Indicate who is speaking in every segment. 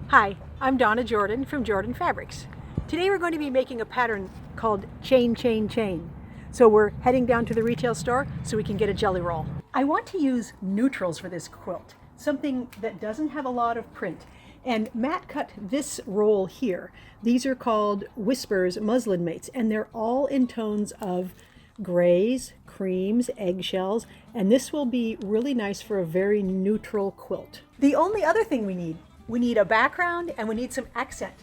Speaker 1: Hi, I'm Donna Jordan from Jordan Fabrics. Today we're going to be making a pattern called Chain, Chain, Chain. So we're heading down to the retail store so we can get a jelly roll. I want to use neutrals for this quilt, something that doesn't have a lot of print. And Matt cut this roll here. These are called Whispers Muslin Mates, and they're all in tones of grays, creams, eggshells, and this will be really nice for a very neutral quilt. The only other thing we need a background and we need some accent.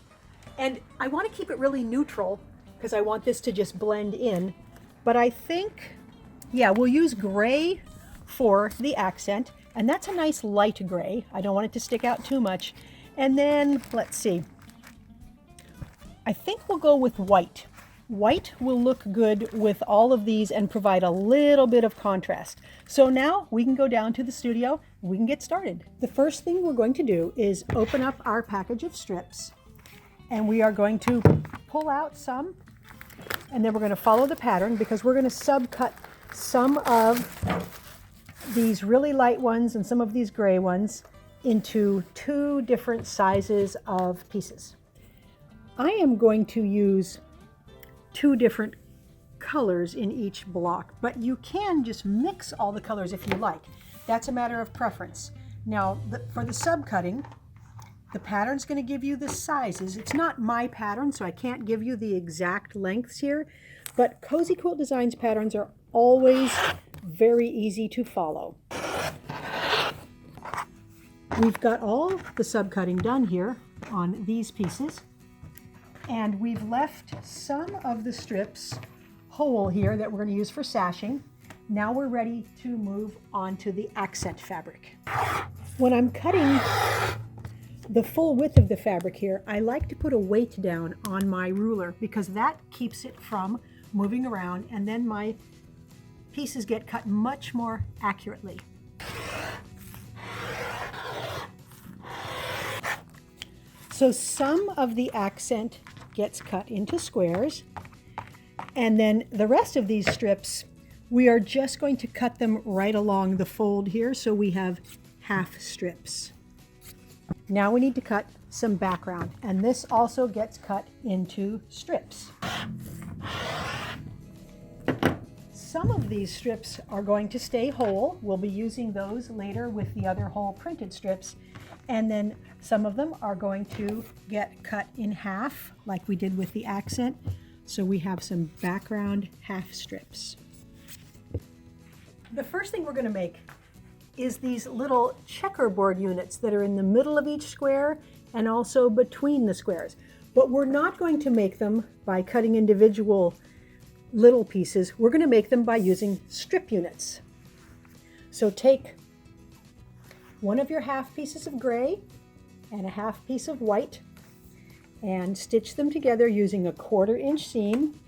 Speaker 1: And I want to keep it really neutral because I want this to just blend in. But I think, yeah, we'll use gray for the accent, and that's a nice light gray. I don't want it to stick out too much. And then, let's see, I think we'll go with white. White will look good with all of these and provide a little bit of contrast. So now we can go down to the studio, we can get started. The first thing we're going to do is open up our package of strips, and we are going to pull out some, and then we're going to follow the pattern because we're going to subcut some of these really light ones and some of these gray ones into two different sizes of pieces. I am going to use two different colors in each block, but you can just mix all the colors if you like. That's a matter of preference. Now, for the subcutting, the pattern's going to give you the sizes. It's not my pattern, so I can't give you the exact lengths here, but Cozy Quilt Designs patterns are always very easy to follow. We've got all the subcutting done here on these pieces. And we've left some of the strips whole here that we're going to use for sashing. Now we're ready to move on to the accent fabric. When I'm cutting the full width of the fabric here, I like to put a weight down on my ruler because that keeps it from moving around, and then my pieces get cut much more accurately. So some of the accent gets cut into squares, and then the rest of these strips, we are just going to cut them right along the fold here, so we have half strips. Now we need to cut some background, and this also gets cut into strips. Some of these strips are going to stay whole. We'll be using those later with the other whole printed strips. And then some of them are going to get cut in half, like we did with the accent. So we have some background half strips. The first thing we're going to make is these little checkerboard units that are in the middle of each square and also between the squares. But we're not going to make them by cutting individual little pieces. We're going to make them by using strip units. So take one of your half pieces of gray and a half piece of white and stitch them together using a 1/4 inch seam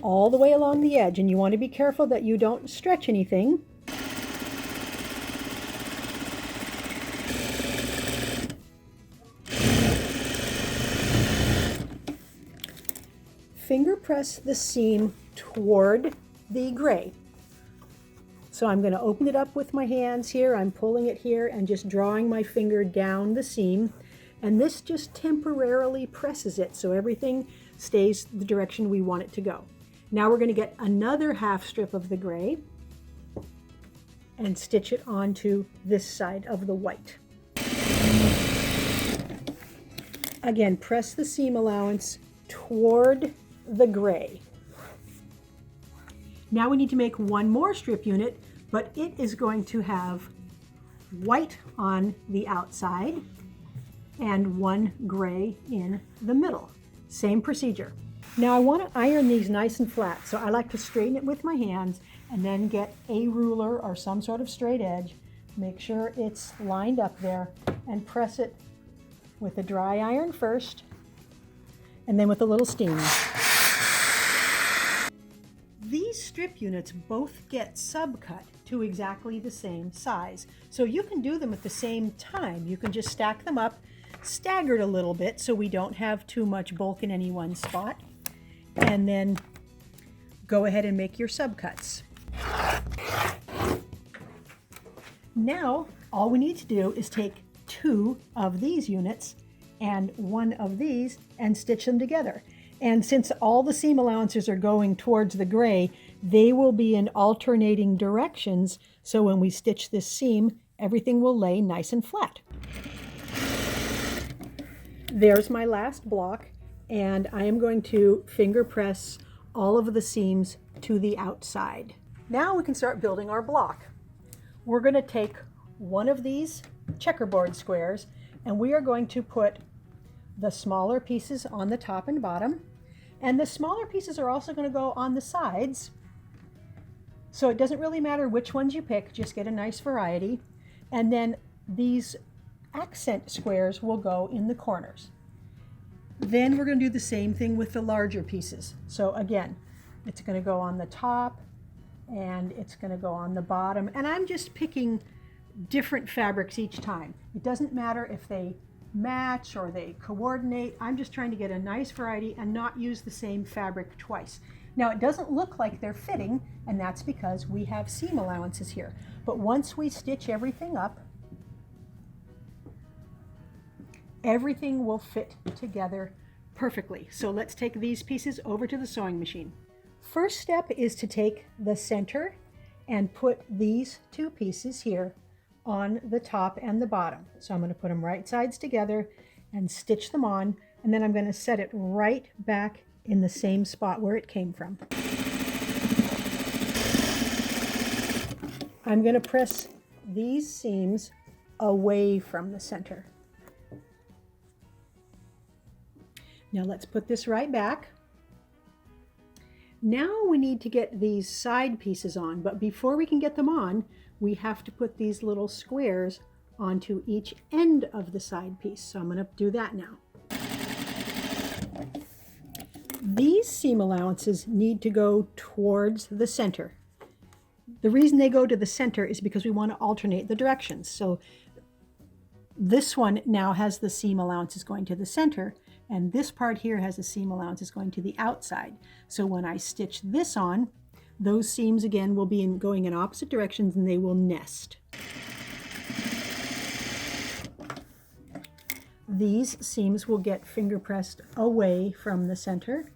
Speaker 1: all the way along the edge. And you want to be careful that you don't stretch anything. Finger press the seam toward the gray. So I'm going to open it up with my hands here. I'm pulling it here and just drawing my finger down the seam. And this just temporarily presses it so everything stays the direction we want it to go. Now we're going to get another half strip of the gray and stitch it onto this side of the white. Again, press the seam allowance toward the gray. Now we need to make one more strip unit, but it is going to have white on the outside and one gray in the middle. Same procedure. Now I want to iron these nice and flat, so I like to straighten it with my hands and then get a ruler or some sort of straight edge, make sure it's lined up there, and press it with a dry iron first and then with a little steam. These strip units both get subcut to exactly the same size. So you can do them at the same time. You can just stack them up, staggered a little bit so we don't have too much bulk in any one spot. And then go ahead and make your subcuts. Now, all we need to do is take 2 of these units and one of these and stitch them together. And since all the seam allowances are going towards the gray, they will be in alternating directions, so when we stitch this seam, everything will lay nice and flat. There's my last block, and I am going to finger press all of the seams to the outside. Now we can start building our block. We're going to take one of these checkerboard squares, and we are going to put the smaller pieces on the top and bottom, and the smaller pieces are also going to go on the sides. So it doesn't really matter which ones you pick, just get a nice variety. And then these accent squares will go in the corners. Then we're going to do the same thing with the larger pieces. So again, it's going to go on the top and it's going to go on the bottom. And I'm just picking different fabrics each time. It doesn't matter if they match or they coordinate. I'm just trying to get a nice variety and not use the same fabric twice. Now it doesn't look like they're fitting, and that's because we have seam allowances here. But once we stitch everything up, everything will fit together perfectly. So let's take these pieces over to the sewing machine. First step is to take the center and put these two pieces here on the top and the bottom. So I'm going to put them right sides together and stitch them on, and then I'm going to set it right back in the same spot where it came from. I'm going to press these seams away from the center. Now let's put this right back. Now we need to get these side pieces on, but before we can get them on, we have to put these little squares onto each end of the side piece. So I'm going to do that now. These seam allowances need to go towards the center. The reason they go to the center is because we want to alternate the directions. So this one now has the seam allowances going to the center, and this part here has the seam allowances going to the outside. So when I stitch this on, those seams again will be going in opposite directions and they will nest. These seams will get finger pressed away from the center.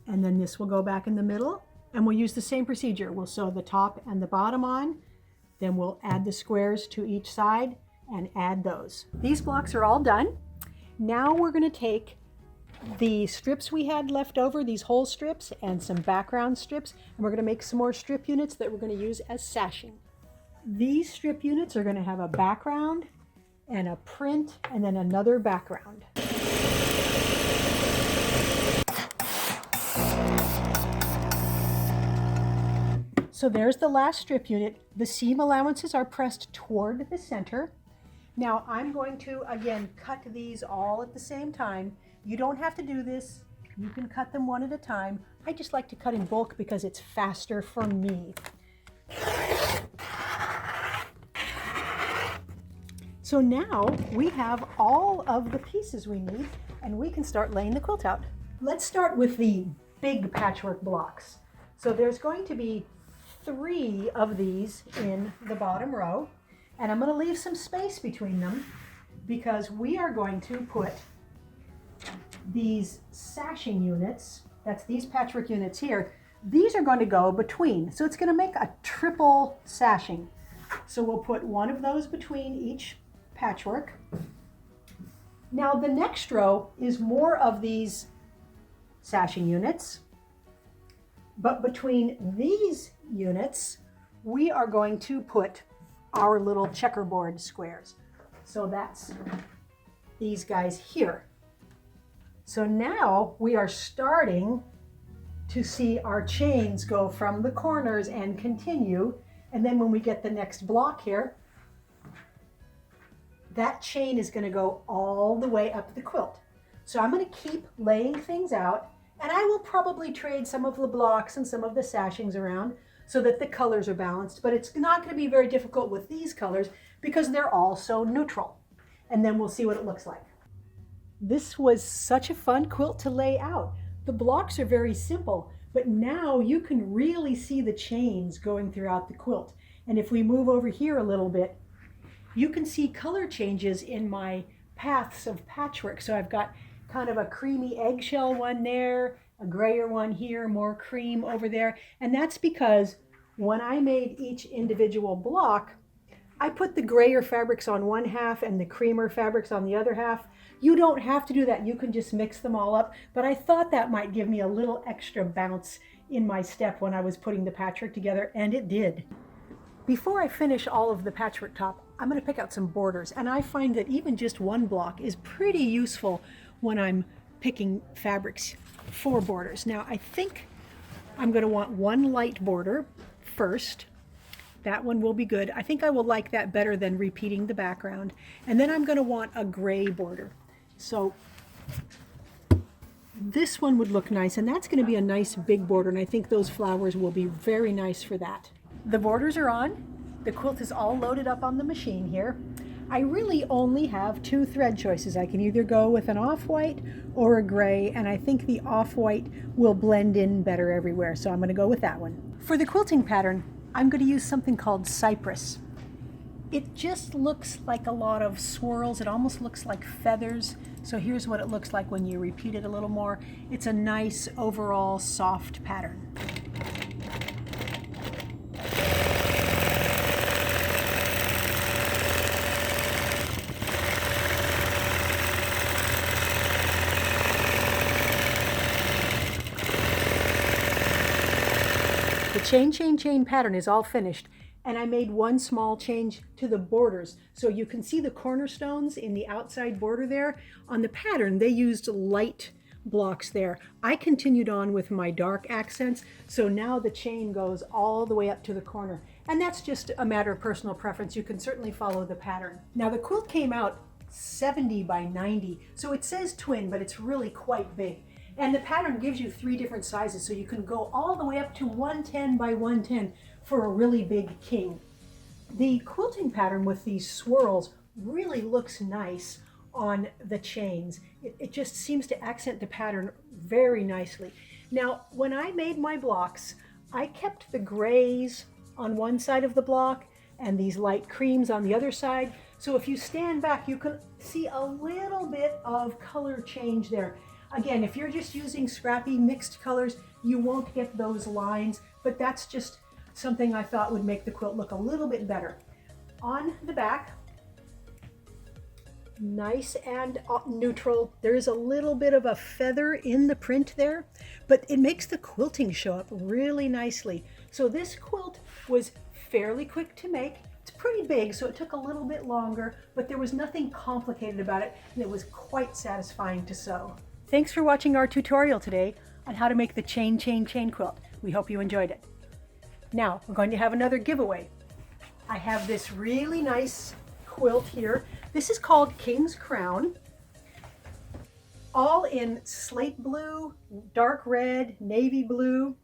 Speaker 1: And then this will go back in the middle, and we'll use the same procedure. We'll sew the top and the bottom on, then we'll add the squares to each side and add those. These blocks are all done. Now we're going to take the strips we had left over, these whole strips, and some background strips, and we're going to make some more strip units that we're going to use as sashing. These strip units are going to have a background and a print and then another background. So there's the last strip unit. The seam allowances are pressed toward the center. Now I'm going to again cut these all at the same time. You don't have to do this. You can cut them one at a time. I just like to cut in bulk because it's faster for me. So now we have all of the pieces we need, and we can start laying the quilt out. Let's start with the big patchwork blocks. So there's going to be 3 of these in the bottom row, and I'm going to leave some space between them because we are going to put these sashing units, that's these patchwork units here, these are going to go between. So it's going to make a triple sashing. So we'll put one of those between each patchwork. Now the next row is more of these sashing units, but between these units, we are going to put our little checkerboard squares. So that's these guys here. So now we are starting to see our chains go from the corners and continue. And then when we get the next block here, that chain is going to go all the way up the quilt. So I'm going to keep laying things out, and I will probably trade some of the blocks and some of the sashings around so that the colors are balanced, but it's not going to be very difficult with these colors because they're all so neutral. And then we'll see what it looks like. This was such a fun quilt to lay out. The blocks are very simple, but now you can really see the chains going throughout the quilt. And if we move over here a little bit, you can see color changes in my paths of patchwork. So I've got kind of a creamy eggshell one there, a grayer one here, more cream over there. And that's because when I made each individual block, I put the grayer fabrics on one half and the creamer fabrics on the other half. You don't have to do that. You can just mix them all up. But I thought that might give me a little extra bounce in my step when I was putting the patchwork together, and it did. Before I finish all of the patchwork top, I'm going to pick out some borders, and I find that even just one block is pretty useful when I'm picking fabrics for borders. Now I think I'm going to want one light border first. That one will be good. I think I will like that better than repeating the background. And then I'm going to want a gray border. So this one would look nice, and that's going to be a nice big border, and I think those flowers will be very nice for that. The borders are on. The quilt is all loaded up on the machine here. I really only have two thread choices. I can either go with an off-white or a gray, and I think the off-white will blend in better everywhere, so I'm going to go with that one. For the quilting pattern, I'm going to use something called Cypress. It just looks like a lot of swirls. It almost looks like feathers. So here's what it looks like when you repeat it a little more. It's a nice overall soft pattern. The chain, chain, chain pattern is all finished, and I made one small change to the borders. So you can see the cornerstones in the outside border there. On the pattern, they used light blocks there. I continued on with my dark accents, so now the chain goes all the way up to the corner. And that's just a matter of personal preference. You can certainly follow the pattern. Now the quilt came out 70 by 90, so it says twin, but it's really quite big. And the pattern gives you 3 different sizes, so you can go all the way up to 110 by 110 for a really big king. The quilting pattern with these swirls really looks nice on the chains. It just seems to accent the pattern very nicely. Now, when I made my blocks, I kept the grays on one side of the block and these light creams on the other side. So if you stand back, you can see a little bit of color change there. Again, if you're just using scrappy mixed colors, you won't get those lines, but that's just something I thought would make the quilt look a little bit better. On the back, nice and neutral. There's a little bit of a feather in the print there, but it makes the quilting show up really nicely. So this quilt was fairly quick to make. It's pretty big, so it took a little bit longer, but there was nothing complicated about it, and it was quite satisfying to sew. Thanks for watching our tutorial today on how to make the chain, chain, chain quilt. We hope you enjoyed it. Now, we're going to have another giveaway. I have this really nice quilt here. This is called King's Crown, all in slate blue, dark red, navy blue,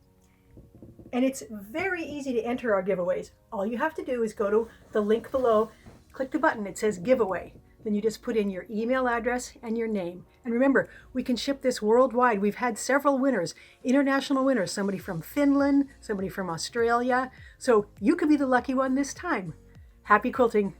Speaker 1: and it's very easy to enter our giveaways. All you have to do is go to the link below, click the button, it says giveaway. Then you just put in your email address and your name. And remember, we can ship this worldwide. We've had several winners, international winners, somebody from Finland, somebody from Australia. So you could be the lucky one this time. Happy quilting.